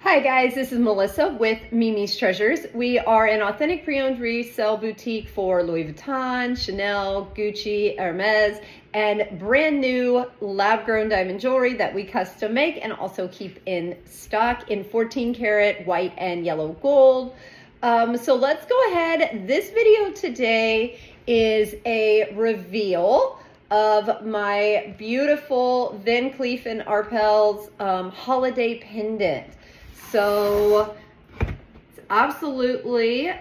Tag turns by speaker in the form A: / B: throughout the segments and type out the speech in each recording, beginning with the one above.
A: Hi guys, this is Melissa with Mimi's Treasures. We are an authentic pre-owned resale boutique for Louis Vuitton, Chanel, Gucci, Hermes, and brand new lab-grown diamond jewelry that we custom make and also keep in stock in 14 karat white and yellow gold. So let's go ahead. This video today is a reveal of my beautiful Van Cleef and Arpels holiday pendant. So it's absolutely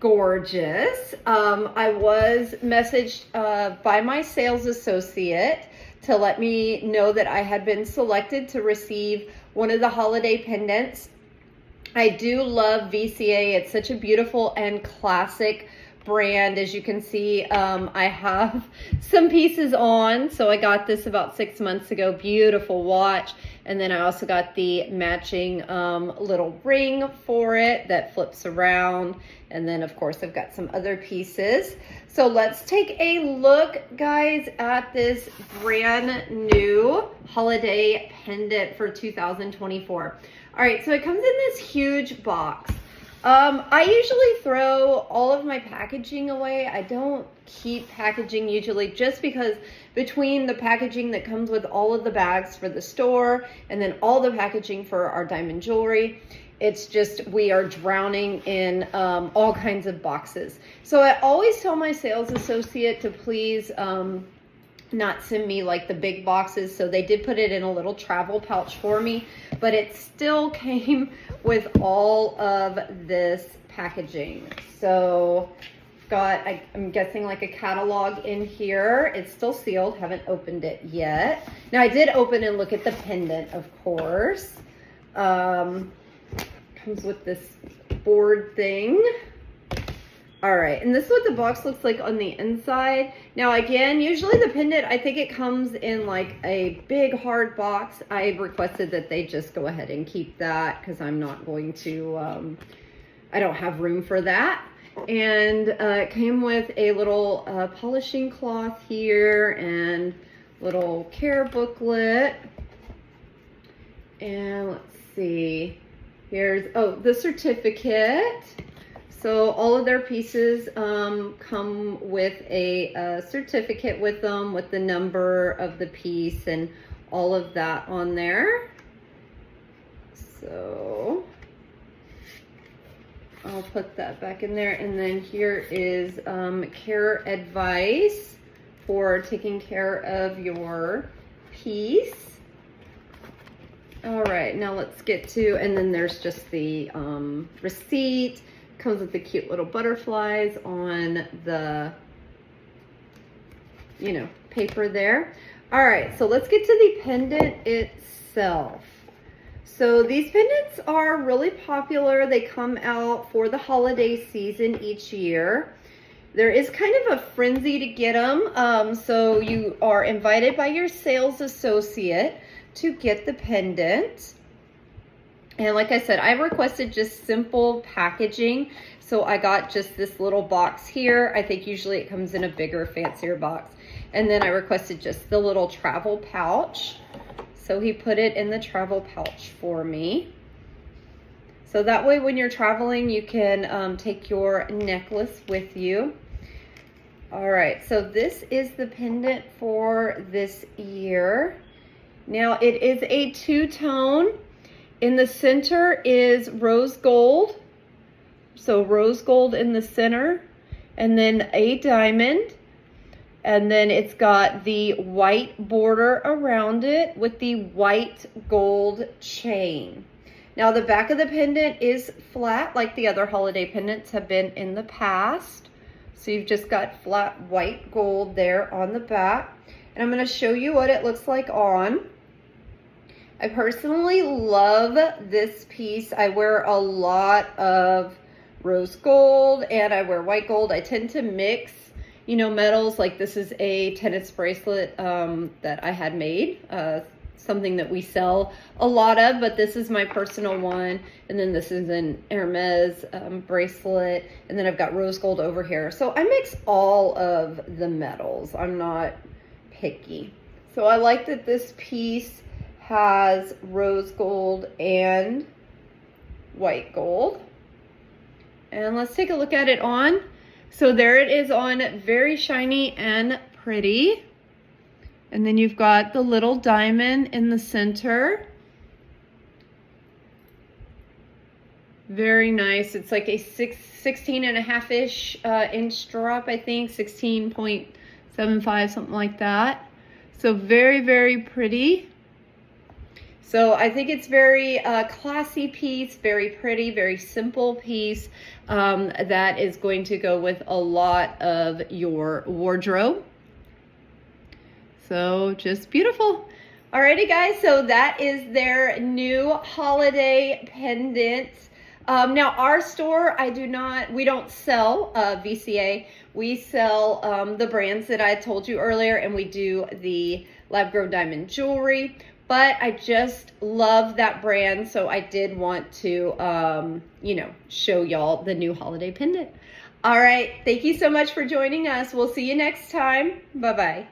A: gorgeous. I was messaged by my sales associate to let me know that I had been selected to receive one of the holiday pendants. I do love VCA. It's such a beautiful and classic brand. As you can see, I have some pieces on. So I got this about 6 months ago. Beautiful watch. And then I also got the matching little ring for it that flips around. And then of course I've got some other pieces. So let's take a look, guys, at this brand new holiday pendant for 2024. All right, so it comes in this huge box. I usually throw all of my packaging away. I don't keep packaging usually, just because between the packaging that comes with all of the bags for the store and then all the packaging for our diamond jewelry, it's just, we are drowning in all kinds of boxes. So I always tell my sales associate to please not send me like the big boxes. So they did put it in a little travel pouch for me, but it still came with all of this packaging. So got, I'm guessing, like a catalog in here. It's still sealed, haven't opened it yet. Now I did open and look at the pendant, of course. Comes with this board thing. All right, and this is what the box looks like on the inside. Now again, usually the pendant, I think it comes in like a big hard box. I requested that they just go ahead and keep that because I'm not going to, I don't have room for that. And it came with a little polishing cloth here and little care booklet. And let's see, here's, oh, the certificate. So all of their pieces come with a certificate with them, with the number of the piece and all of that on there. So I'll put that back in there. And then here is care advice for taking care of your piece. All right, now let's get to, and then there's just the receipt. Comes with the cute little butterflies on the, you know, paper there. All right, so let's get to the pendant itself. So these pendants are really popular. They come out for the holiday season each year. There is kind of a frenzy to get them. So you are invited by your sales associate to get the pendant. And like I said, I requested just simple packaging. So I got just this little box here. I think usually it comes in a bigger, fancier box. And then I requested just the little travel pouch. So he put it in the travel pouch for me. So that way when you're traveling, you can take your necklace with you. All right, so this is the pendant for this year. Now it is a two-tone. In the center is rose gold. So rose gold in the center, and then a diamond. And then it's got the white border around it with the white gold chain. Now the back of the pendant is flat like the other holiday pendants have been in the past. So you've just got flat white gold there on the back. And I'm going to show you what it looks like on. I personally love this piece. I wear a lot of rose gold and I wear white gold. I tend to mix, you know, metals. Like this is a tennis bracelet that I had made, something that we sell a lot of, but this is my personal one. And then this is an Hermes bracelet. And then I've got rose gold over here. So I mix all of the metals. I'm not picky. So I like that this piece has rose gold and white gold. And let's take a look at it on. So there it is on, very shiny and pretty. And then you've got the little diamond in the center. Very nice. It's like a 16.5-ish inch drop, I think, 16.75, something like that. So very, very pretty. So I think it's very classy piece, very pretty, very simple piece that is going to go with a lot of your wardrobe. So just beautiful. Alrighty guys, so that is their new holiday pendant. Now our store, we don't sell VCA. We sell the brands that I told you earlier, and we do the lab grown diamond jewelry. But I just love that brand, so I did want to, show y'all the new holiday pendant. All right, thank you so much for joining us. We'll see you next time. Bye-bye.